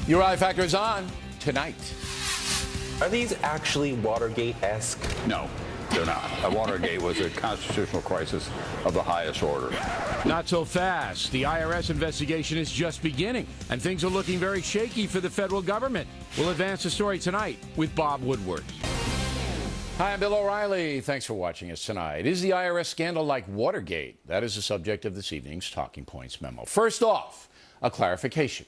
Your I Factor is on tonight. Are these actually Watergate-esque? No, they're not. Watergate was a constitutional crisis of the highest order. Not so fast. The IRS investigation is just beginning, and things are looking very shaky for the federal government. We'll advance the story tonight with Bob Woodward. Hi, I'm Bill O'Reilly. Thanks for watching us tonight. Is the IRS scandal like Watergate? That is the subject of this evening's Talking Points memo. First off, a clarification.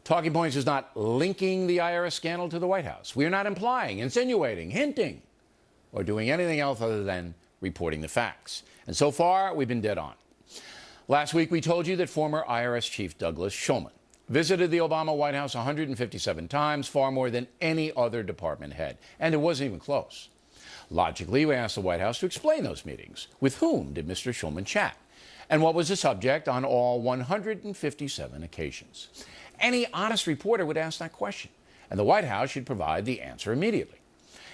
Talking Points is not linking the IRS scandal to the White House. We are not implying, insinuating, hinting, or doing anything else other than reporting the facts. And so far, we've been dead on. Last week, we told you that former IRS Chief Douglas Shulman visited the Obama White House 157 times, far more than any other department head. And it wasn't even close. Logically, we asked the White House to explain those meetings. With whom did Mr. Shulman chat? And what was the subject on all 157 occasions? Any honest reporter would ask that question, and the White House should provide the answer immediately.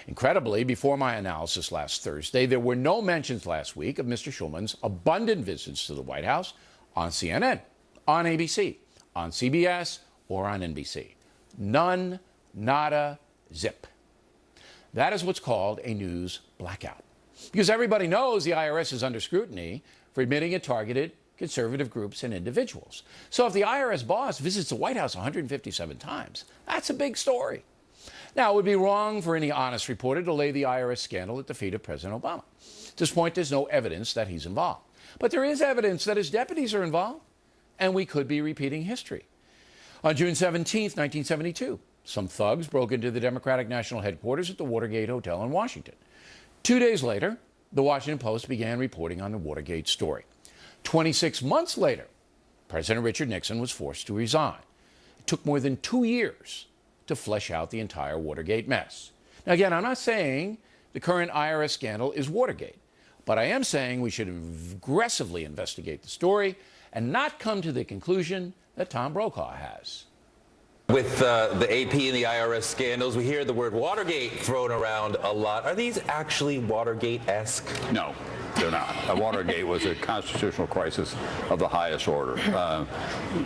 Incredibly, before my analysis last Thursday, there were no mentions last week of Mr. Shulman's abundant visits to the White House on CNN, on ABC, on CBS, or on NBC. None, nada, zip. That is what's called a news blackout. Because everybody knows the IRS is under scrutiny for admitting it targeted conservative groups and individuals. So if the IRS boss visits the White House 157 times, that's a big story. Now, it would be wrong for any honest reporter to lay the IRS scandal at the feet of President Obama. At this point, there's no evidence that he's involved. But there is evidence that his deputies are involved, and we could be repeating history. On June 17, 1972, some thugs broke into the Democratic National Headquarters at the Watergate Hotel in Washington. 2 days later, the Washington Post began reporting on the Watergate story. 26 months later, President Richard Nixon was forced to resign. It took more than 2 years to flesh out the entire Watergate mess. Now, again, I'm not saying the current IRS scandal is Watergate, but I am saying we should aggressively investigate the story and not come to the conclusion that Tom Brokaw has. With the AP and the IRS scandals, we hear the word Watergate thrown around a lot. Are these actually Watergate-esque? No, they're not. Watergate was a constitutional crisis of the highest order.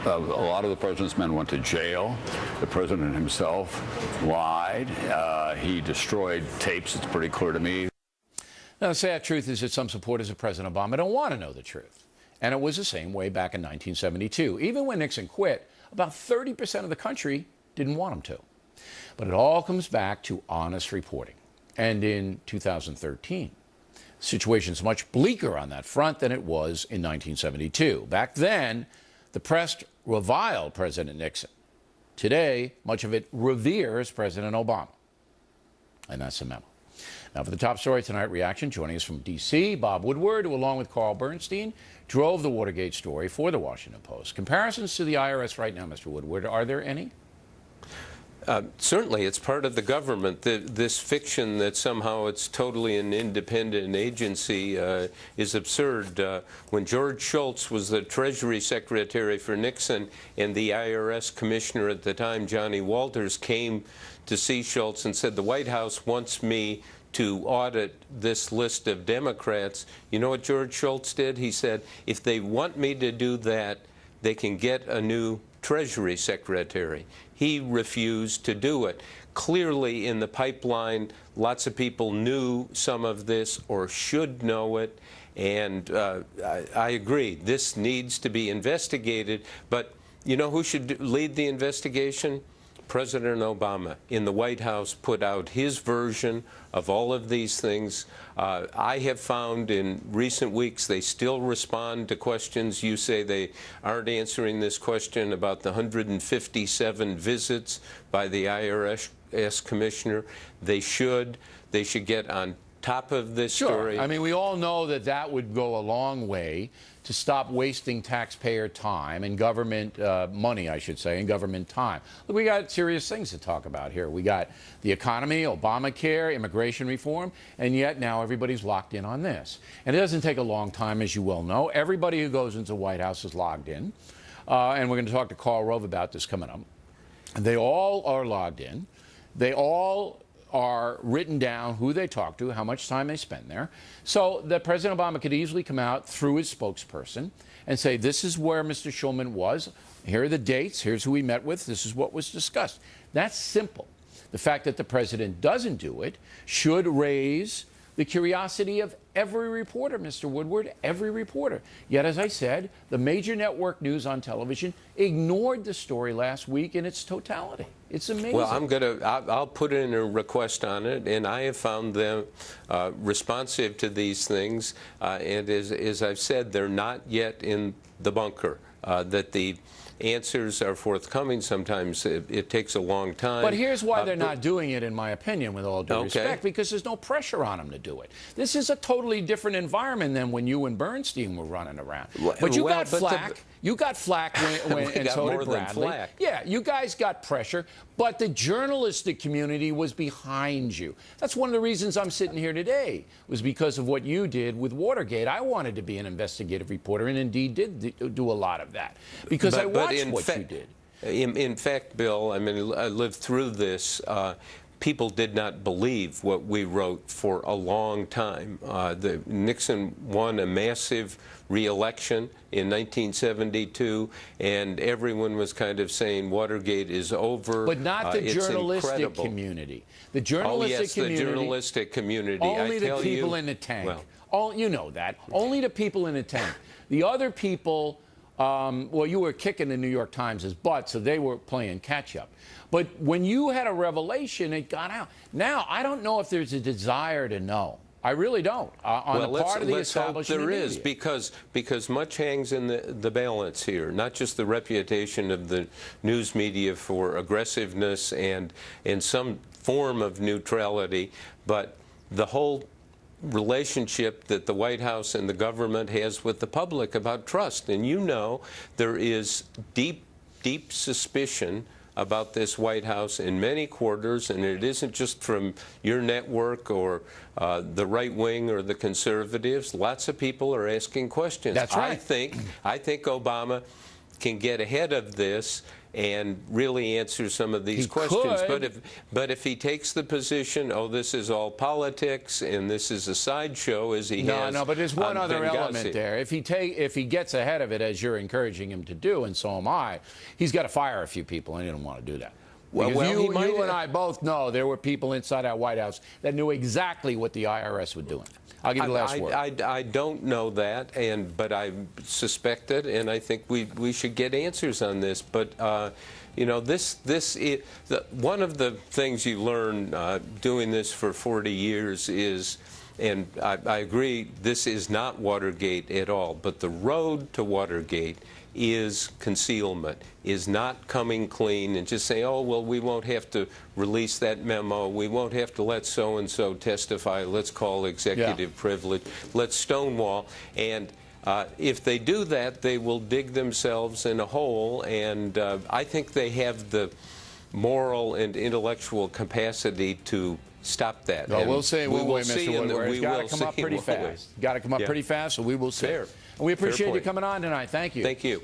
A lot of the president's men went to jail. The president himself lied. He destroyed tapes. It's pretty clear to me. Now, the sad truth is that some supporters of President Obama don't want to know the truth. And it was the same way back in 1972. Even when Nixon quit, about 30% of the country didn't want him to. But it all comes back to honest reporting. And in 2013, the situation's much bleaker on that front than it was in 1972. Back then, the press reviled President Nixon. Today, much of it reveres President Obama. And that's the memo. Now, for the top story tonight, reaction joining us from D.C., Bob Woodward, who, along with Carl Bernstein, drove the Watergate story for the Washington Post. Comparisons to the IRS right now, Mr. Woodward, are there any? Certainly, it's part of the government. This fiction that somehow it's totally an independent agency is absurd. When George Shultz was the Treasury Secretary for Nixon and the IRS Commissioner at the time, Johnny Walters, came to see Shultz and said, the White House wants me to audit this list of Democrats. You know what George Shultz did? He said, if they want me to do that, they can get a new Treasury Secretary. He refused to do it. Clearly, in the pipeline, lots of people knew some of this or should know it. And I agree, this needs to be investigated. But you know who should lead the investigation? President Obama in the White House put out his version of all of these things. I have found in recent weeks they still respond to questions. You say they aren't answering this question about the 157 visits by the IRS commissioner. They should get on top of this story. I mean, we all know that that would go a long way to stop wasting taxpayer time and government money, I should say, and government time. Look, we got serious things to talk about here. We got the economy, Obamacare, immigration reform, and yet now everybody's locked in on this. And it doesn't take a long time, as you well know. Everybody who goes into the White House is logged in. And we're going to talk to Karl Rove about this coming up. And they all are logged in. They all are written down who they talk to, how much time they spend there, so that President Obama could easily come out through his spokesperson and say, this is where Mr. Shulman was Here are the dates. Here's who we met with. This is what was discussed. That's simple. The fact that the president doesn't do it should raise the curiosity of every reporter, Mr. Woodward, every reporter. Yet, as I said, the major network news on television ignored the story last week in its totality. It's amazing. Well, I'll put in a request on it, and I have found them responsive to these things. And as I've said, they're not yet in the bunker. That the answers are forthcoming. Sometimes it takes a long time. But here's why they're not doing it, in my opinion, with all due respect, because there's no pressure on them to do it. This is a totally different environment than when you and Bernstein were running around. But you got flack. You got flack when and so did Bradley. Yeah, you guys got pressure, but the journalistic community was behind you. That's one of the reasons I'm sitting here today, was because of what you did with Watergate. I wanted to be an investigative reporter, and indeed did do a lot of that, because I watched what you did. In fact, Bill, I mean, I lived through this. People did not believe what we wrote for a long time. Nixon won a massive re-election in 1972, and everyone was kind of saying Watergate is over. But not the journalistic community. The journalistic community. The journalistic community. Only the people in the tank. Well, you know that. Only the people in the tank. The other people. Well, you were kicking the New York Times' butt, so they were playing catch-up. But when you had a revelation, it got out. Now, I don't know if there's a desire to know. I really don't. On the part of the establishment there is, because much hangs in the balance here. Not just the reputation of the news media for aggressiveness and some form of neutrality, but the whole relationship that the White House and the government has with the public about trust. And you know there is deep, deep suspicion about this White House in many quarters, and it isn't just from your network or the right wing or the conservatives. Lots of people are asking questions. That's right. I think Obama can get ahead of this and really answer some of these questions. But if he takes the position, oh, this is all politics and this is a sideshow, as he has. No, but there's one other element there. If he gets ahead of it, as you're encouraging him to do, and so am I, he's got to fire a few people, and he don't want to do that. Because you and I both know there were people inside our White House that knew exactly what the IRS was doing. I'll give you the last word. I don't know that, but I suspect it, and I think we should get answers on this. But you know, one of the things you learn doing this for 40 years is, and I agree, this is not Watergate at all, but the road to Watergate is concealment, is not coming clean and just saying, oh, well, we won't have to release that memo, we won't have to let so-and-so testify, let's call executive privilege, let's stonewall. And if they do that, they will dig themselves in a hole, and I think they have the moral and intellectual capacity to stop that. Well, we'll see. We will see, Mr. Woodward. It's got to come up pretty fast. Got to come up pretty fast, so we will see. Fair. And we appreciate you coming on tonight. Thank you. Thank you.